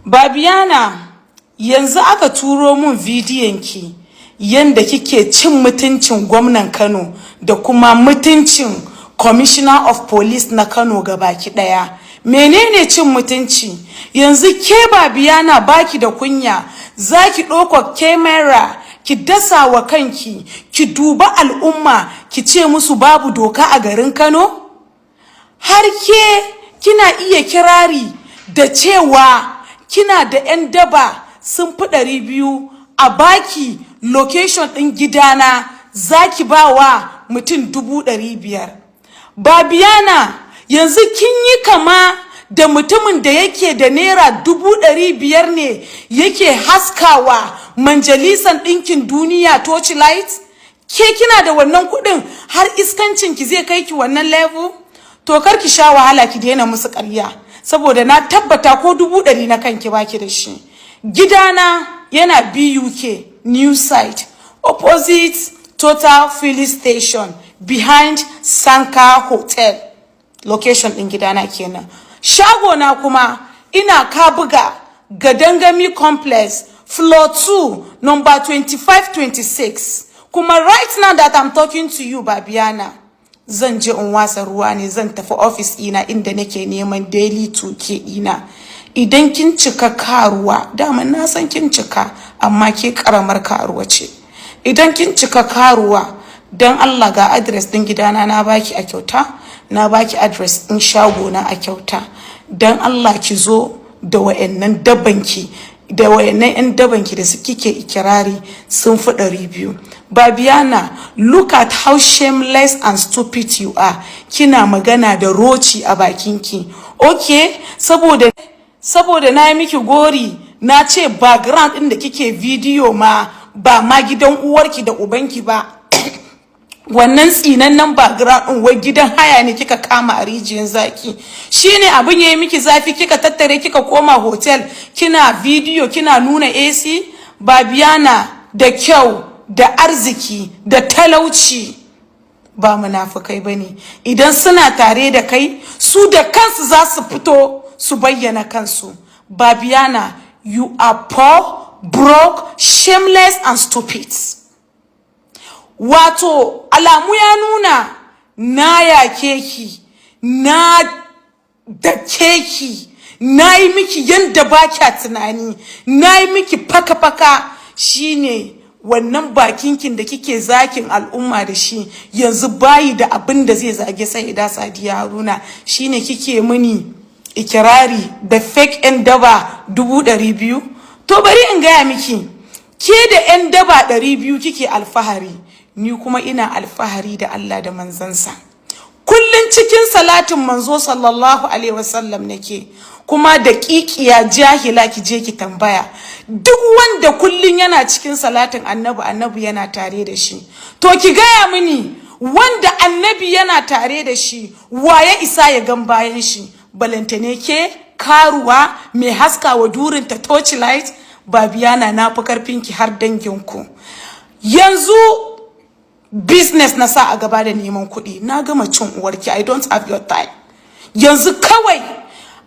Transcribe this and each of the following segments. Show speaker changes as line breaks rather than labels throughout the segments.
Babiana, yanzu aka turo mun bidiyon ki yanda kike cin mutuncin gwamnan Kano da kuma mutuncin Commissioner of Police na Kano gabaki daya. Menene cin mutunci? Yanzu ke Babiana baki da kunya, zaki ɗauko camera ki dasa wa kanki, ki duba al'umma, ki ce musu babu doka a garin Kano? Har ke kina iya kirari da cewa kina da 'yan daba sun fi 200 a baki location ɗin gidana zaki ba wa mutum 500,000. Babiana, yanzu kin yi kama da mutumin da yake da naira 500,000 ne yake haskawa Majalisan Ɗinkin Duniya torchlight? Ke kina da wannan kuɗin har iskancin ki zai kai ki wannan level? To kar ki sha wahala ki daina musu ƙarya, saboda na tabbata ko 100,000 na kanki baki da shi. Gidana yana BUK New Site, opposite Total Filling Station, behind Sanka Hotel. Location ɗin gidana kenan. Shagona kuma ina Kabuga Gadangami Complex, floor 2, number 2526. Kuma right now that I'm talking to you, Babiana, zan je in wasa ruwa ne, zan tafi office ina inda nake neman daily 2K ina. Idan kin cika karuwa, dama na san kin cika, amma ke karamar karuwa ce. Idan kin cika karuwa, dan Allah ga address din gidana na baki a kyauta, na baki address din shagona a kyauta. Dan Allah ki zo da wayannan dabanki, da wayannan yan dabanki da kike ikirari sun fi 200. Babiana, look at how shameless and stupid you are. Kina magana da roci a bakinki. Okay, saboda na yi miki gori, na ce background ɗin da kike video ma ba ma gidan uwarki da ubanki ba. Wannan tsinannen background ɗin wai gidan haya ne kika kama a rijiyar zaki. Shine abin yayi miki zafi kika tattare kika koma hotel, kina video kina nuna AC. Babiana, da kyau da arziki da talauci ba munafukai bane. Idan suna tare da kai, su da kansu za su fito su bayyana kansu. Babiana, you are poor, broke, shameless and stupid. Wato alamu ya nuna na yake ki, na dake ki, na yi miki yanda ba kya tunani, na yi miki faka-faka. Shine wannan bakinkin da kike zakin al'umma da shi yanzu bayi da abin da zai zage Sayyida Sadiya Haruna. Shine kike muni ikirari da fake 'yan daba 200,000. To bari in gaya miki, ke da 'yan daba 200 kike alfahari, ni kuma ina alfahari da Allah da manzansa. Kullun cikin salatin manzo sallallahu alaihi wasallam nake, kuma da kikiya jahila ki je ki tambaya. Duk wanda kullun yana cikin salatin annabi yana tare da shi. To ki gaya mini, wanda annabi yana tare da shi, waye isa ya gan bayan shi? Balantane ke karuwa mai haska wa durin ta torchlight? Babiana, na fi karfinki har danginku. Yanzu business na sa a gaba da neman kuɗi, na gama cin uwarki. I don't have your time. Yanzu kawai,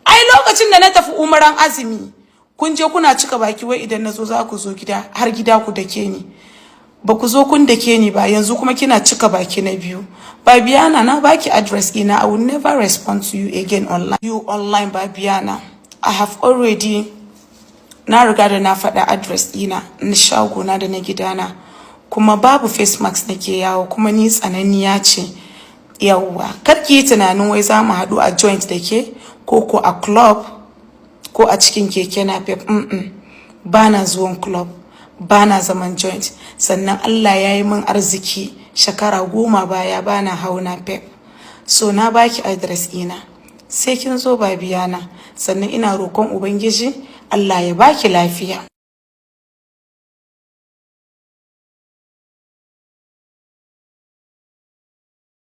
ai lokacin da na tafi umaran azumi, kun je kuna cika baki wai idan nazo za ku zo gida, har gida ku dake ni. Ba ku zo kun dake ni ba, yanzu kuma kina cika baki na biyu. Babiana, na baki address ina, I will never respond to you again online. You online, Babiana. I have already, na riga da na faɗa address ina na shagona da na gidana. Kuma babu face mask nake yawo, kuma ni tsananniya ce. Yawwa, kar ki yi tunanin wai za mu haɗu a joint da ke, ko a club, ko a cikin keke napep. Bana zuwan club, bana zaman joint. Sannan Allah ya yi min arziki shekara 10 baya bana hau napep. So na baki address ina, sai kin zo Babiana. Sannan ina roƙon Ubangiji Allah ya baki lafiya.